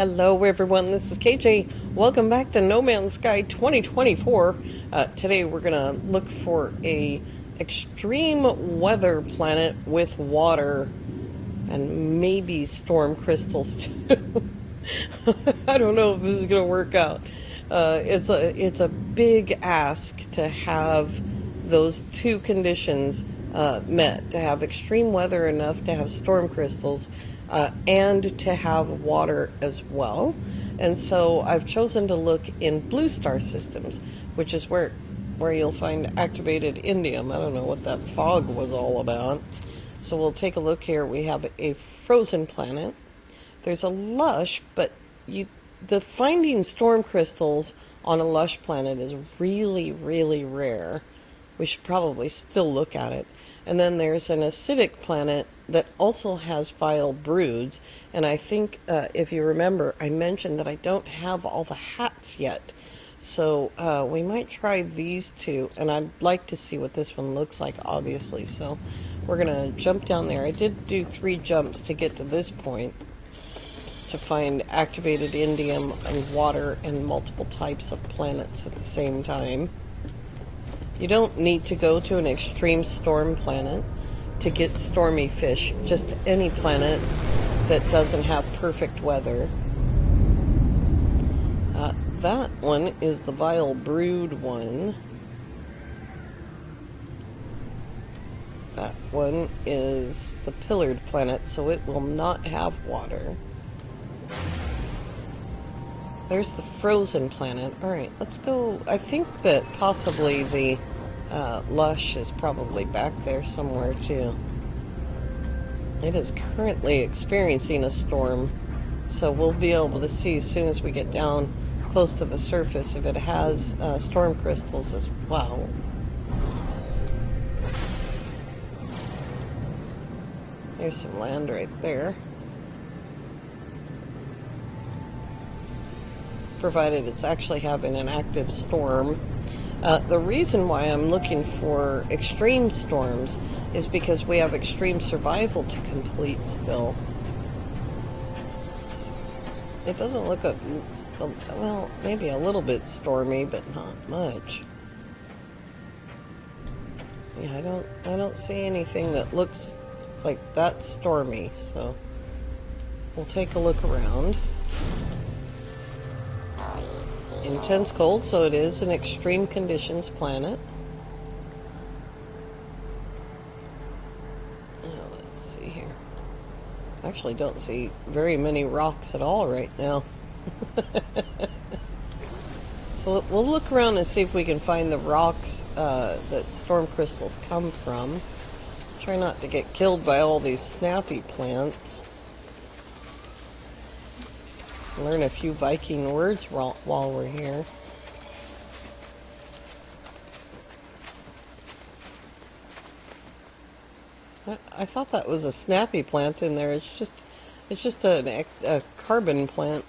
Hello everyone, this is KJ. Welcome back to No Man's Sky 2024. Today we're gonna look for a extreme weather planet with water and maybe storm crystals too. I don't know if this is gonna work out. It's a big ask to have those two conditions met, to have extreme weather enough to have storm crystals, and to have water as well. And so I've chosen to look in blue star systems, which is where you'll find activated indium. I don't know what that fog was all about. So we'll take a look here. We have a frozen planet. There's a lush, but the finding storm crystals on a lush planet is really, really rare. We should probably still look at it. And then there's an acidic planet that also has vile broods. And I think, if you remember, I mentioned that I don't have all the hats yet. So we might try these two. And I'd like to see what this one looks like, obviously. So we're going to jump down there. I did do 3 jumps to get to this point, to find activated indium and water and multiple types of planets at the same time. You don't need to go to an extreme storm planet to get stormy fish. Just any planet that doesn't have perfect weather. That one is the vile brood one. That one is the pillared planet, so it will not have water. There's the frozen planet. Alright, let's go. I think that possibly the lush is probably back there somewhere too. It is currently experiencing a storm, so we'll be able to see as soon as we get down close to the surface if it has storm crystals as well. There's some land right there. Provided it's actually having an active storm. The reason why I'm looking for extreme storms is because we have extreme survival to complete still. It doesn't look well, maybe a little bit stormy, but not much. Yeah, I don't see anything that looks like that's stormy, so we'll take a look around. Intense cold, so it is an extreme conditions planet. Let's see here. I actually don't see very many rocks at all right now. So we'll look around and see if we can find the rocks that storm crystals come from. Try not to get killed by all these snappy plants. Learn a few Viking words while we're here. I thought that was a snappy plant in there. It's just a carbon plant.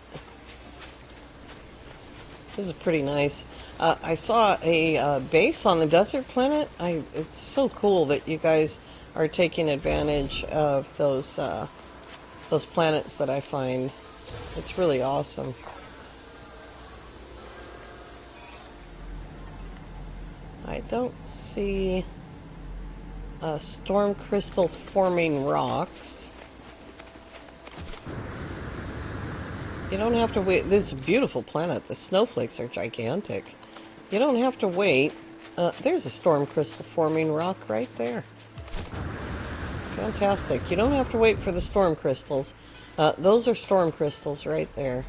This is pretty nice. I saw a base on the desert planet. It's so cool that you guys are taking advantage of those planets that I find. It's really awesome. I don't see storm crystal forming rocks. You don't have to wait. This is a beautiful planet. The snowflakes are gigantic. You don't have to wait. There's a storm crystal forming rock right there. Fantastic. You don't have to wait for the storm crystals. Those are storm crystals right there.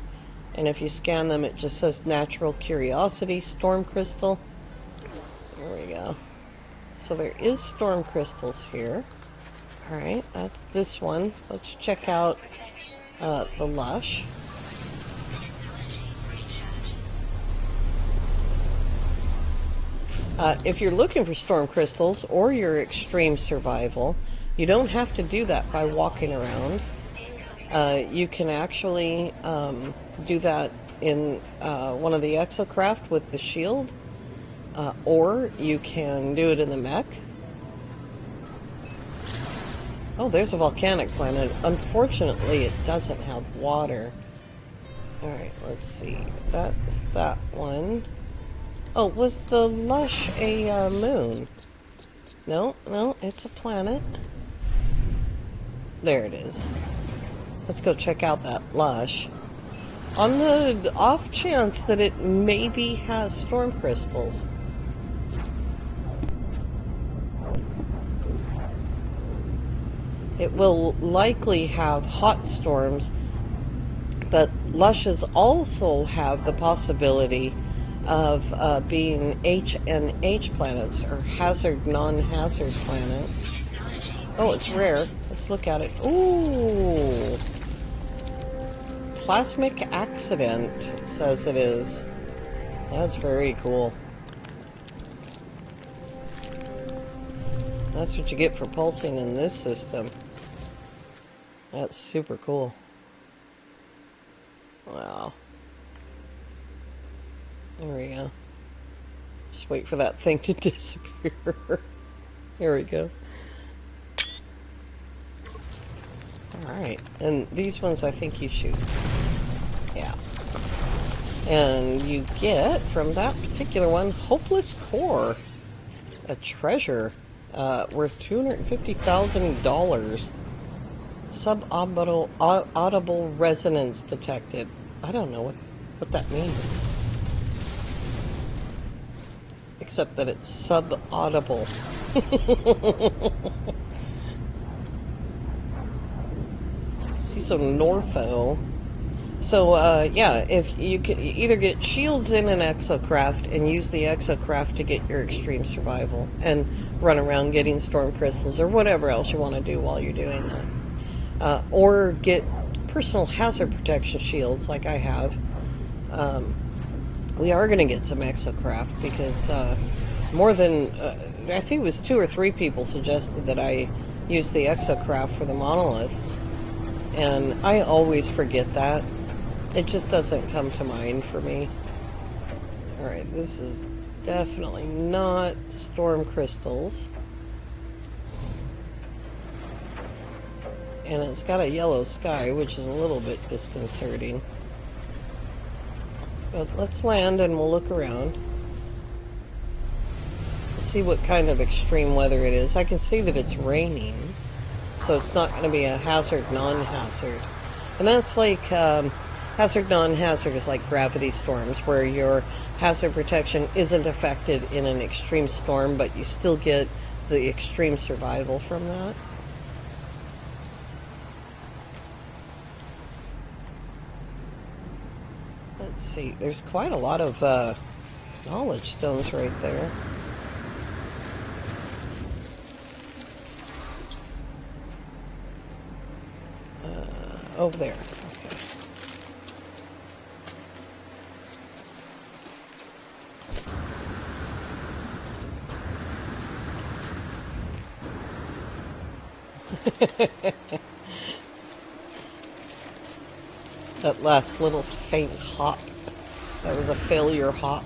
And if you scan them, it just says Natural Curiosity Storm Crystal. There we go. So there is storm crystals here. Alright, that's this one. Let's check out the lush. If you're looking for storm crystals or your extreme survival, you don't have to do that by walking around. You can actually do that in one of the exocraft with the shield, or you can do it in the mech. Oh, there's a volcanic planet. Unfortunately, it doesn't have water. Alright, let's see. That's that one. Oh, was the Lush a moon? No, no, it's a planet. There it is. Let's go check out that Lush. On the off chance that it maybe has storm crystals. It will likely have hot storms, but Lushes also have the possibility of being H and H planets, or hazard, non-hazard planets. Oh, it's rare. Let's look at it. Ooh. Plasmic accident, it says it is. That's very cool. That's what you get for pulsing in this system. That's super cool. Wow. There we go. Just wait for that thing to disappear. Here we go. Alright, and these ones I think you shoot. Yeah. And you get, from that particular one, Hopeless Core. A treasure worth $250,000. Subaudible audible resonance detected. I don't know what that means. Except that it's subaudible. CISO Norfo. So, yeah, if you can either get shields in an exocraft and use the exocraft to get your extreme survival and run around getting storm crystals or whatever else you want to do while you're doing that. Or get personal hazard protection shields like I have. We are going to get some exocraft because more than, I think it was 2 or 3 people suggested that I use the exocraft for the monoliths. And I always forget that. It just doesn't come to mind for me. Alright, this is definitely not storm crystals. And it's got a yellow sky, which is a little bit disconcerting. But let's land and we'll look around. See what kind of extreme weather it is. I can see that it's raining, so it's not going to be a hazard, non-hazard. And that's like, hazard, non-hazard is like gravity storms, where your hazard protection isn't affected in an extreme storm, but you still get the extreme survival from that. Let's see, there's quite a lot of knowledge stones right there. Over there. Okay. That last little faint hop. That was a failure hop.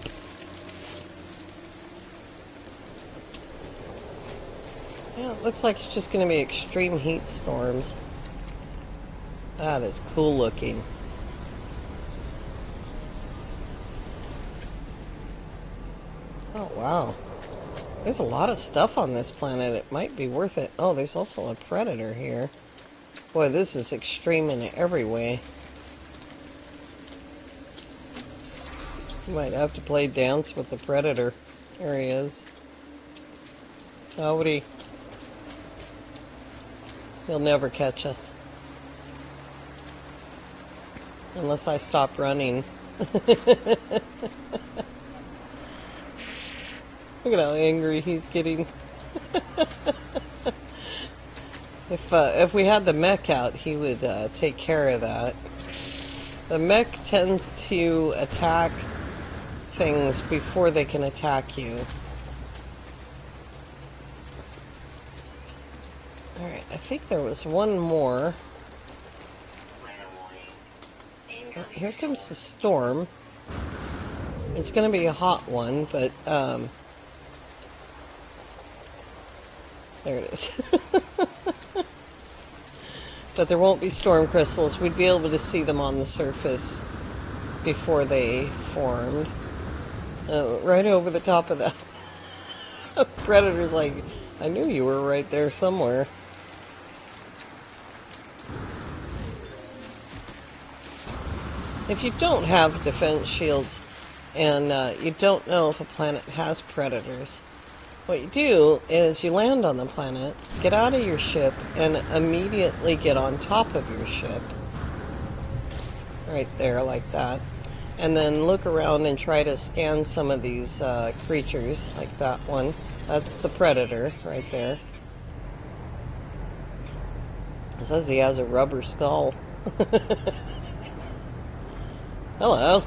Yeah, it looks like it's just going to be extreme heat storms. That is cool looking. Oh, wow. There's a lot of stuff on this planet. It might be worth it. Oh, there's also a predator here. Boy, this is extreme in every way. You might have to play dance with the predator. There he is. Nobody. He'll never catch us. Unless I stop running. Look at how angry he's getting. If we had the mech out, he would take care of that. The mech tends to attack things before they can attack you. Alright, I think there was one more. Oh, here comes the storm. It's going to be a hot one, but there it is. But there won't be storm crystals. We'd be able to see them on the surface before they formed. Right over the top of that. Predator's like, I knew you were right there somewhere. If you don't have defense shields and you don't know if a planet has predators, what you do is you land on the planet, get out of your ship, and immediately get on top of your ship. Right there, like that. And then look around and try to scan some of these creatures, like that one. That's the predator right there. It says he has a rubber skull. Hello.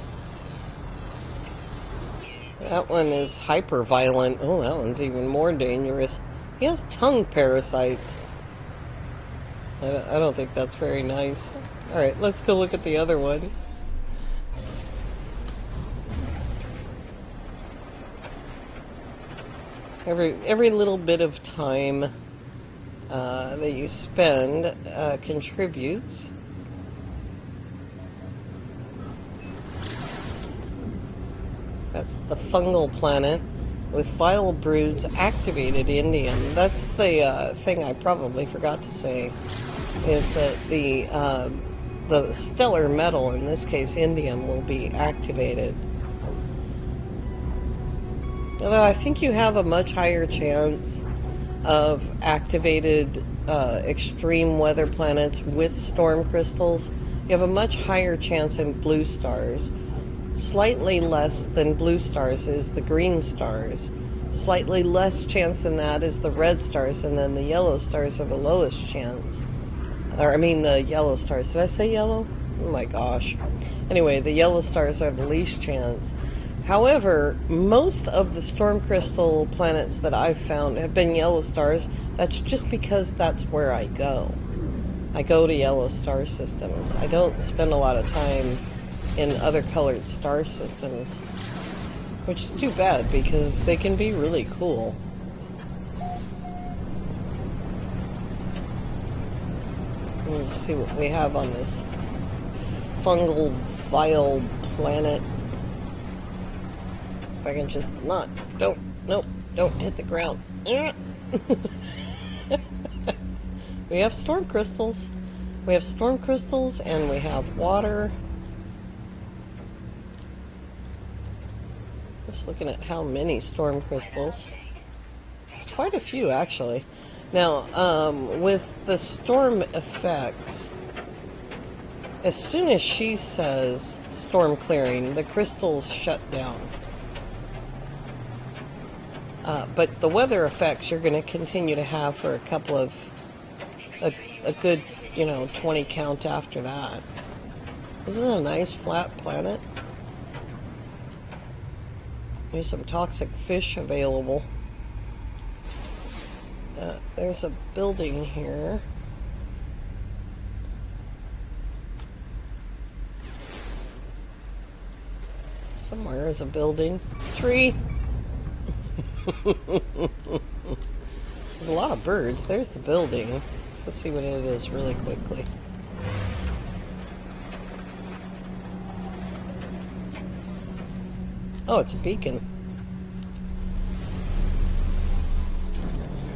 That one is hyper violent. Oh, that one's even more dangerous. He has tongue parasites. I don't think that's very nice. Alright, let's go look at the other one. Every little bit of time that you spend contributes. That's the fungal planet with vile broods activated indium. That's the thing I probably forgot to say, is that the stellar metal, in this case indium, will be activated. Although I think you have a much higher chance of activated extreme weather planets with storm crystals. You have a much higher chance in blue stars. Slightly less than blue stars is the green stars. Slightly less chance than that is the red stars, and then the yellow stars are the lowest chance. Or, I mean, the yellow stars. Did I say yellow? Oh my gosh. Anyway, the yellow stars are the least chance. However, most of the storm crystal planets that I've found have been yellow stars. That's just because that's where I go. I go to yellow star systems. I don't spend a lot of time in other colored star systems, which is too bad because they can be really cool. Let's see what we have on this fungal vile planet. If I can just not, don't hit the ground. We have storm crystals. We have storm crystals and we have water. Just looking at how many storm crystals. Quite a few, actually. Now, with the storm effects, as soon as she says storm clearing, the crystals shut down. But the weather effects you're going to continue to have for a couple of, a good, 20 count after that. Isn't it a nice flat planet? There's some toxic fish available. There's a building here. Somewhere is a building. Tree! There's a lot of birds. There's the building. Let's go see what it is really quickly. Oh, it's a beacon.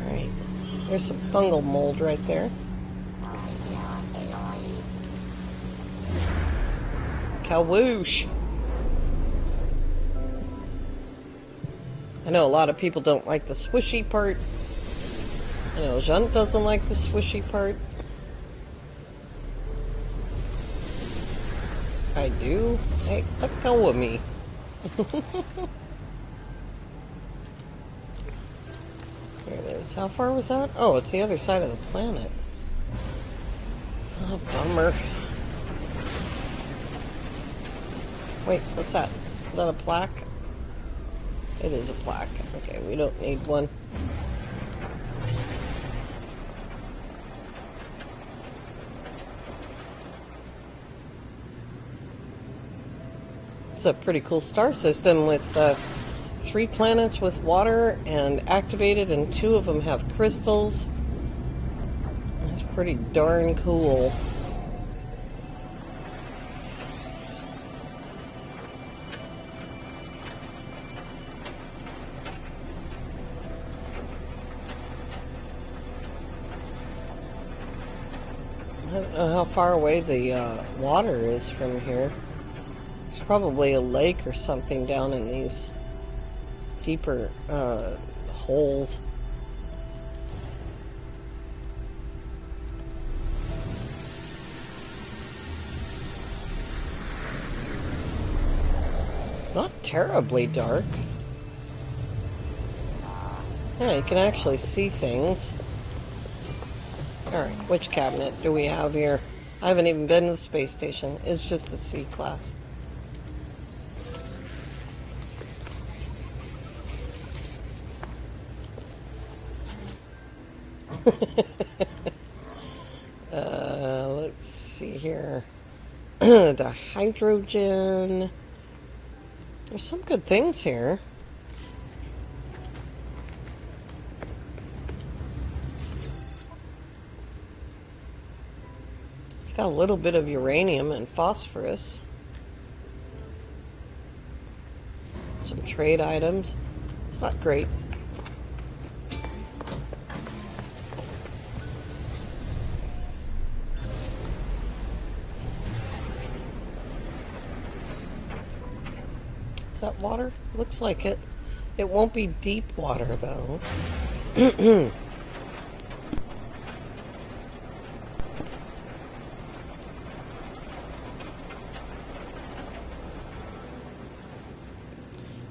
Alright. There's some fungal mold right there. Kawoosh! I know a lot of people don't like the swishy part. I know Jean doesn't like the swishy part. I do. Hey, let go of me. There it is. How far was that? Oh, it's the other side of the planet. Oh, bummer. Wait, what's that? Is that a plaque? It is a plaque. Okay, we don't need one. It's a pretty cool star system with 3 planets with water and activated, and 2 of them have crystals. That's pretty darn cool. how far away the water is from here. There's probably a lake or something down in these deeper holes. It's not terribly dark. Yeah, you can actually see things. Alright, which cabinet do we have here? I haven't even been to the space station. It's just a C-class. Let's see here. The hydrogen. There's some good things here. It's got a little bit of uranium and phosphorus. Some trade items. It's not great. Is that water? Looks like it. It won't be deep water, though.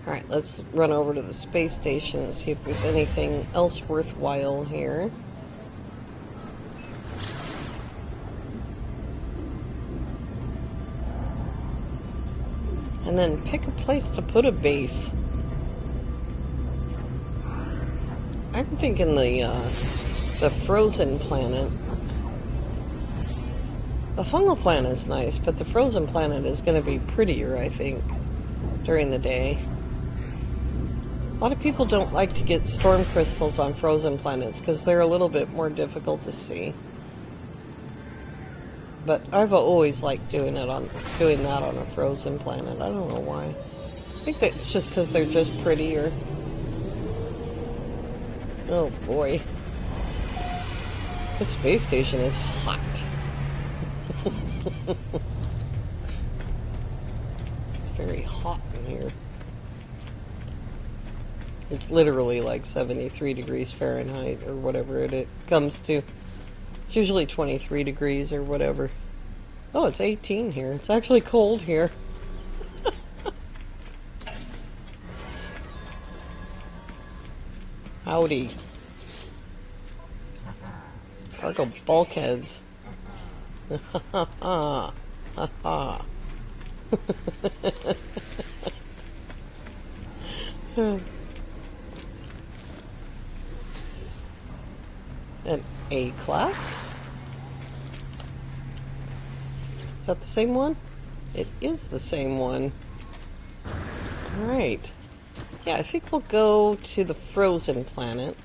Alright, let's run over to the space station and see if there's anything else worthwhile here. And then pick a place to put a base. I'm thinking the frozen planet. The fungal planet is nice, but the frozen planet is going to be prettier, I think, during the day. A lot of people don't like to get storm crystals on frozen planets because they're a little bit more difficult to see. But I've always liked doing that on a frozen planet. I don't know why. I think that's just because they're just prettier. Oh boy. The space station is hot. It's very hot in here. It's literally like 73 degrees Fahrenheit or whatever it comes to. It's usually 23 degrees or whatever. Oh, it's 18 here. It's actually cold here. Howdy. Cargo bulkheads. Ha ha ha. An A-class? Is that the same one? It is the same one. Alright. Yeah, I think we'll go to the frozen planet.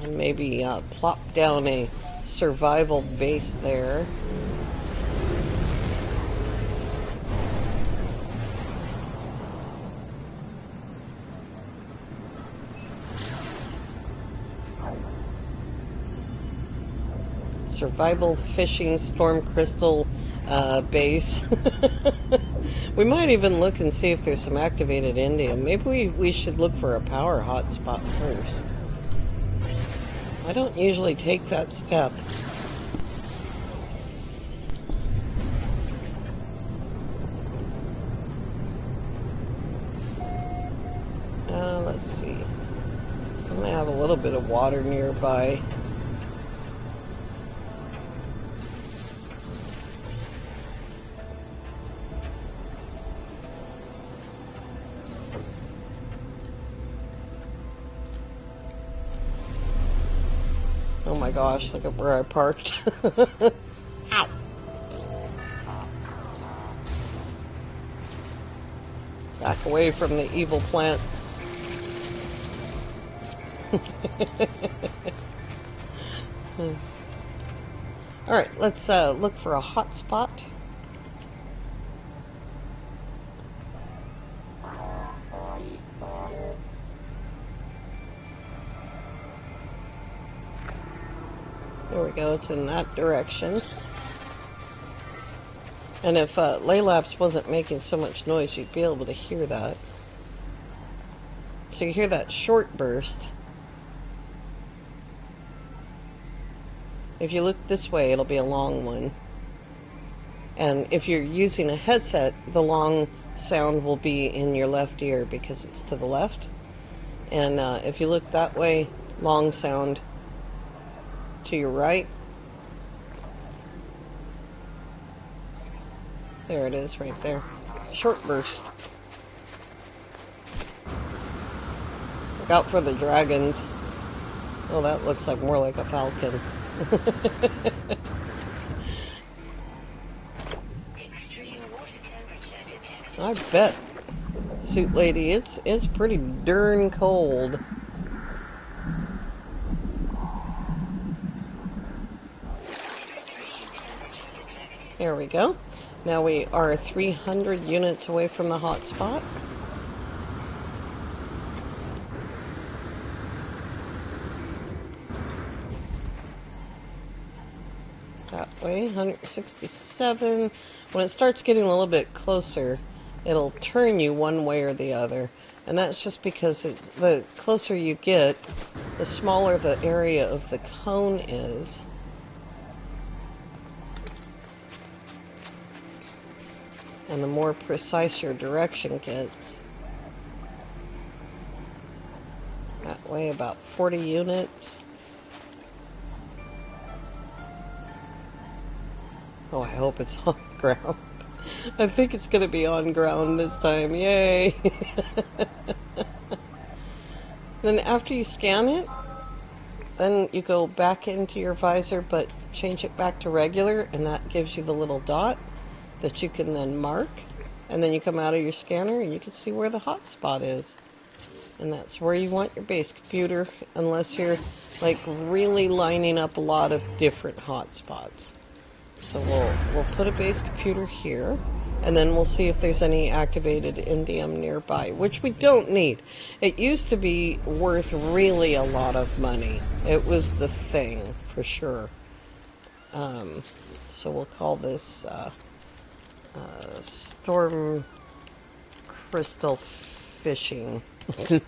And maybe plop down a survival base there. Survival fishing storm crystal base. We might even look and see if there's some activated indium. Maybe we should look for a power hotspot first. I don't usually take that step. Let's see. I'm gonna have a little bit of water nearby. Oh my gosh, look at where I parked. Ow. Back away from the evil plant. Alright, let's look for a hot spot. There we go, it's in that direction. And if Laylapse wasn't making so much noise, you'd be able to hear that. So you hear that short burst. If you look this way, it'll be a long one. And if you're using a headset, the long sound will be in your left ear because it's to the left. And if you look that way, long sound to your right. There it is right there. Short burst. Look out for the dragons. Oh, that looks like more like a falcon. I bet, Suit Lady, it's pretty darn cold. There we go. Now we are 300 units away from the hot spot. That way, 167. When it starts getting a little bit closer, it'll turn you one way or the other. And that's just because it's the closer you get, the smaller the area of the cone is. And the more precise your direction gets. That way, about 40 units. Oh, I hope it's on ground. I think it's going to be on ground this time. Yay! Then after you scan it, then you go back into your visor, but change it back to regular, and that gives you the little dot that you can then mark. And then you come out of your scanner and you can see where the hot spot is. And that's where you want your base computer, unless you're like really lining up a lot of different hot spots. So we'll put a base computer here, and then we'll see if there's any activated indium nearby, which we don't need. It used to be worth really a lot of money. It was the thing, for sure. So we'll call this Storm Crystal Fishing. There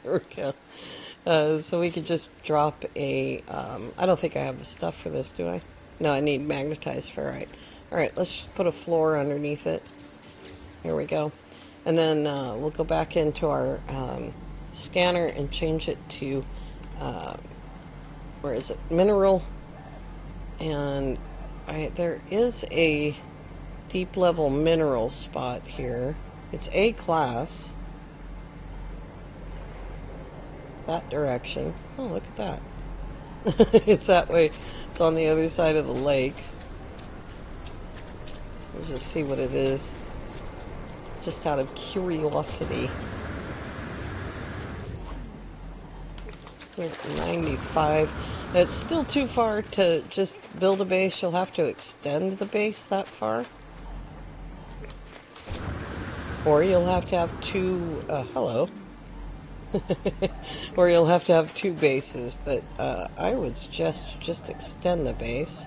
we go. So we could just drop a... I don't think I have the stuff for this, do I? No, I need magnetized ferrite. Alright, let's just put a floor underneath it. Here we go. And then we'll go back into our scanner and change it to, where is it? Mineral. And there is a deep level mineral spot here. It's A class. That direction. Oh, look at that. It's that way. It's on the other side of the lake. We'll just see what it is. Just out of curiosity. 95. It's still too far to just build a base. You'll have to extend the base that far. Or you'll have to have two... hello. Or you'll have to have two bases, but I would suggest just extend the base.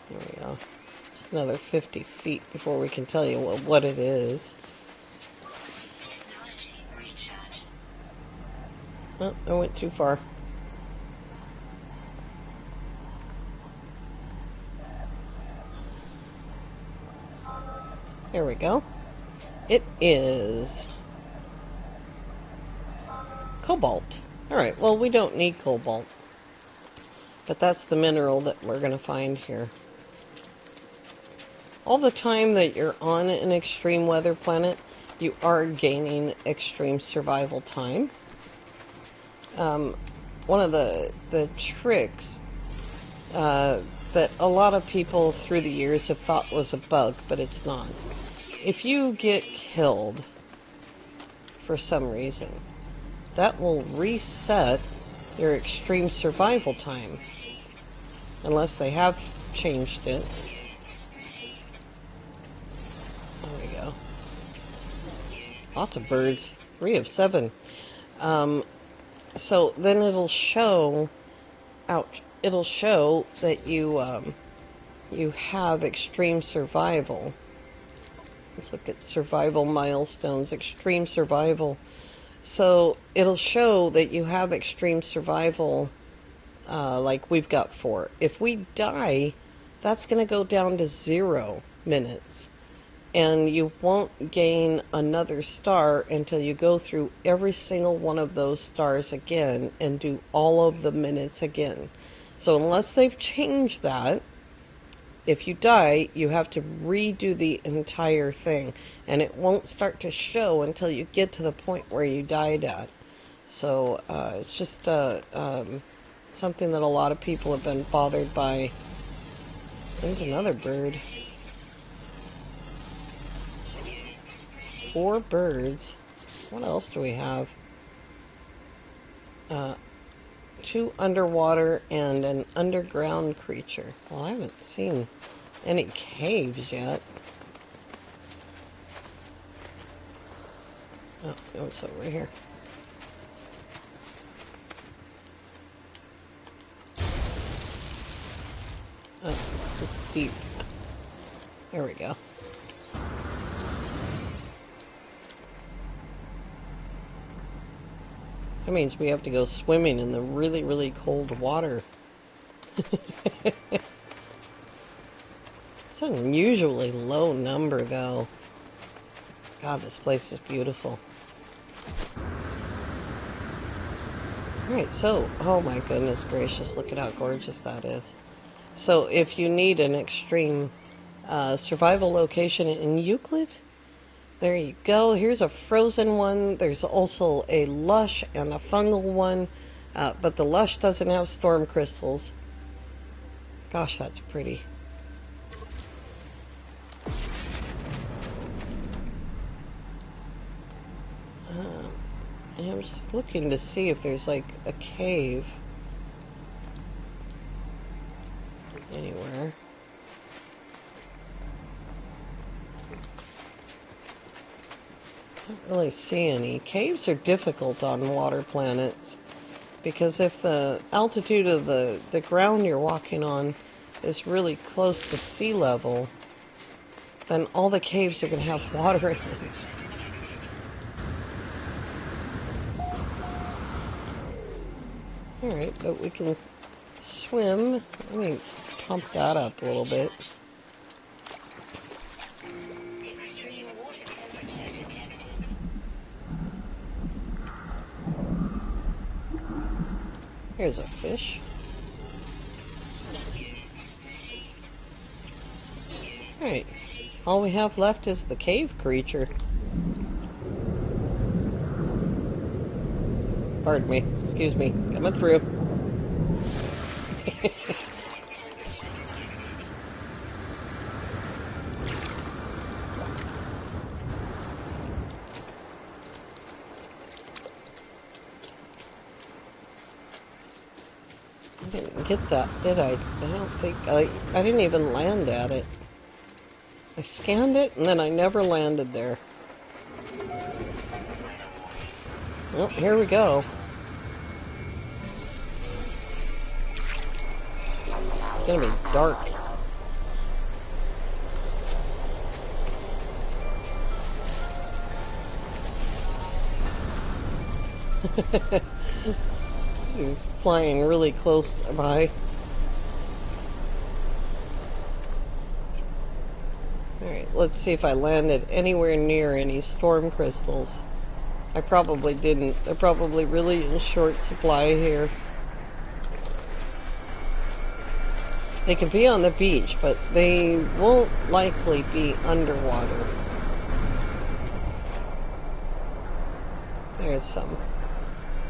There we go. Just another 50 feet before we can tell you what it is. Oh, I went too far. There we go. It is cobalt. Alright, well, we don't need cobalt. But that's the mineral that we're going to find here. All the time that you're on an extreme weather planet, you are gaining extreme survival time. One of the tricks that a lot of people through the years have thought was a bug, but it's not. If you get killed for some reason, that will reset your extreme survival time. Unless they have changed it. There we go. Lots of birds. 3 of 7. So then it'll show, ouch, it'll show that you have extreme survival. Let's look at survival milestones, extreme survival. So it'll show that you have extreme survival, like we've got 4. If we die, that's going to go down to 0 minutes. And you won't gain another star until you go through every single one of those stars again and do all of the minutes again. So unless they've changed that, if you die, you have to redo the entire thing. And it won't start to show until you get to the point where you died at. So it's just something that a lot of people have been bothered by. There's another bird. 4 birds. What else do we have? 2 underwater and an underground creature. Well, I haven't seen any caves yet. Oh, it's over here. Oh, it's deep. There we go. That means we have to go swimming in the really, really cold water. It's an unusually low number, though. God, this place is beautiful. Alright, so, oh my goodness gracious, look at how gorgeous that is. So, if you need an extreme survival location in Euclid, there you go. Here's a frozen one. There's also a lush and a fungal one, but the lush doesn't have storm crystals. Gosh, that's pretty. I'm just looking to see if there's like a cave anywhere. Don't really see any. Caves are difficult on water planets because if the altitude of the ground you're walking on is really close to sea level, then all the caves are going to have water in them. Alright, but we can swim. Let me pump that up a little bit. Here's a fish. Alright, all we have left is the cave creature. Pardon me, excuse me, coming through. I didn't get that, did I? I don't think, I didn't even land at it. I scanned it and then I never landed there. Well, here we go. It's gonna be dark. He's flying really close by. Alright, let's see if I landed anywhere near any storm crystals. I probably didn't. They're probably really in short supply here. They can be on the beach, but they won't likely be underwater. There's some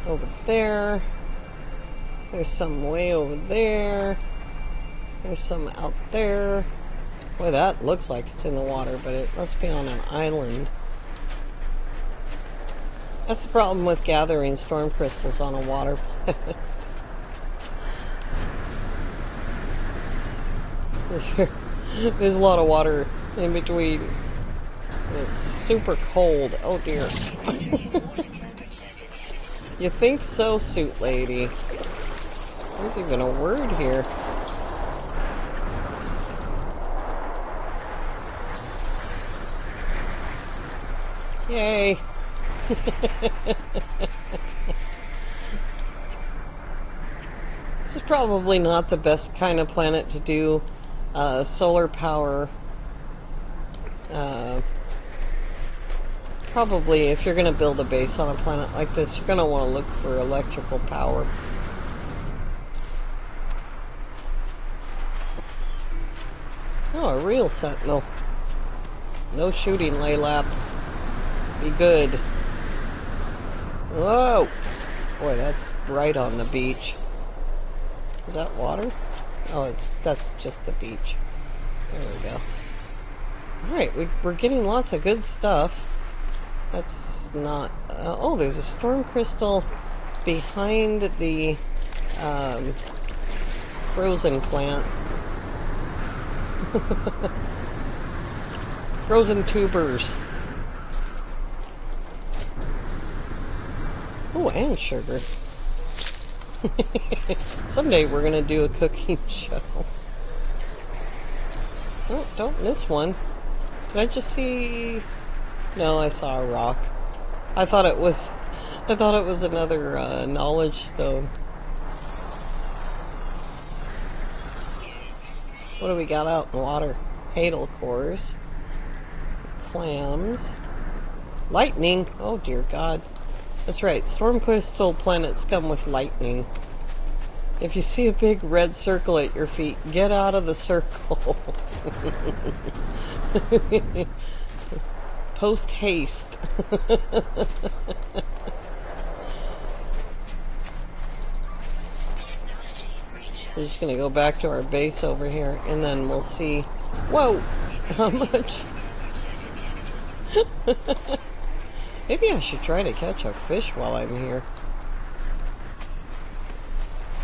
over there. There's some way over there. There's some out there. Boy, that looks like it's in the water, but it must be on an island. That's the problem with gathering storm crystals on a water planet. There's a lot of water in between. It's super cold. Oh dear. You think so, suit lady? There's even a word here. Yay. This is probably not the best kind of planet to do solar power. Probably if you're going to build a base on a planet like this, you're going to want to look for electrical power. Oh, a real sentinel. No shooting, Laylaps. Be good. Whoa! Boy, that's right on the beach. Is that water? Oh, that's just the beach. There we go. Alright, we're getting lots of good stuff. That's not... oh, there's a storm crystal behind the frozen plant. Frozen tubers. Oh, and sugar. Someday we're gonna do a cooking show. Oh, don't miss one. Did I just see... No, I saw a rock. I thought it was another knowledge stone. What do we got out in the water? Hadal cores. Clams. Lightning. Oh dear God. That's right. Storm crystal planets come with lightning. If you see a big red circle at your feet, get out of the circle. Post haste. We're just going to go back to our base over here, and then we'll see. Whoa! How much? Maybe I should try to catch a fish while I'm here.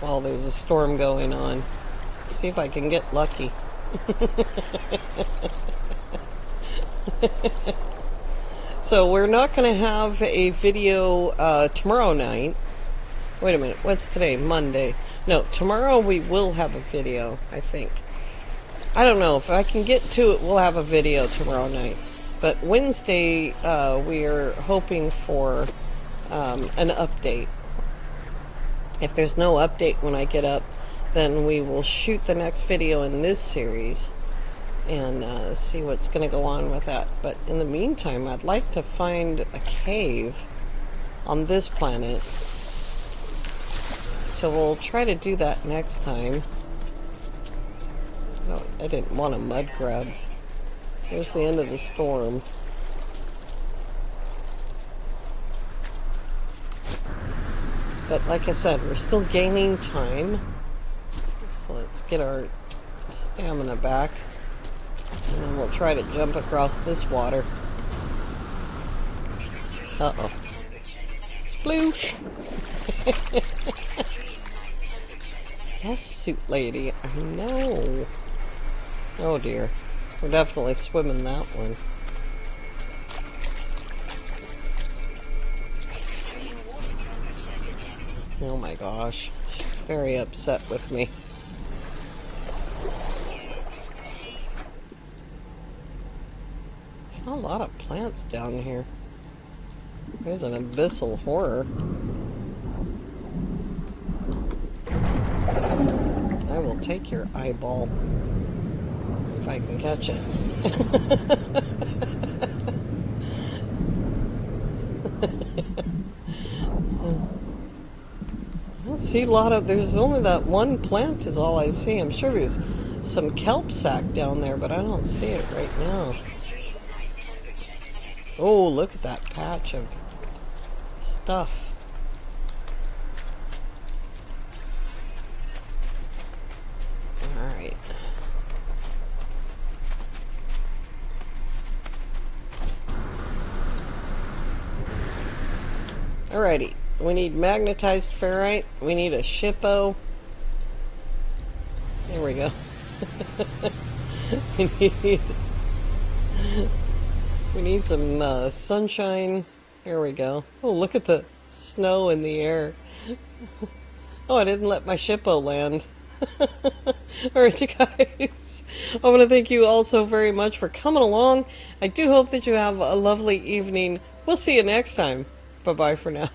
While there's a storm going on. See if I can get lucky. So we're not going to have a video tomorrow night. Wait a minute, what's today? Monday. No, tomorrow we will have a video, I think. I don't know, if I can get to it, we'll have a video tomorrow night. But Wednesday, we are hoping for an update. If there's no update when I get up, then we will shoot the next video in this series and see what's going to go on with that. But in the meantime, I'd like to find a cave on this planet. So we'll try to do that next time. Oh, I didn't want a mud crab. Here's the end of the storm. But like I said, we're still gaining time. So let's get our stamina back. And then we'll try to jump across this water. Uh-oh. Sploosh! Yes, suit lady. I know. Oh dear. We're definitely swimming that one. Oh my gosh. She's very upset with me. There's a lot of plants down here. There's an abyssal horror. I will take your eyeball if I can catch it. I don't see a lot of... There's only that one plant is all I see. I'm sure there's some kelp sack down there, but I don't see it right now. Oh, look at that patch of stuff. Alright. Alrighty. We need magnetized ferrite. We need a shippo. There we go. we need some sunshine. Here we go. Oh, look at the Snow in the air. Oh, I didn't let my shippo land. All right, guys. I want to thank you all so very much for coming along. I do hope that you have a lovely evening. We'll see you next time. Bye-bye for now.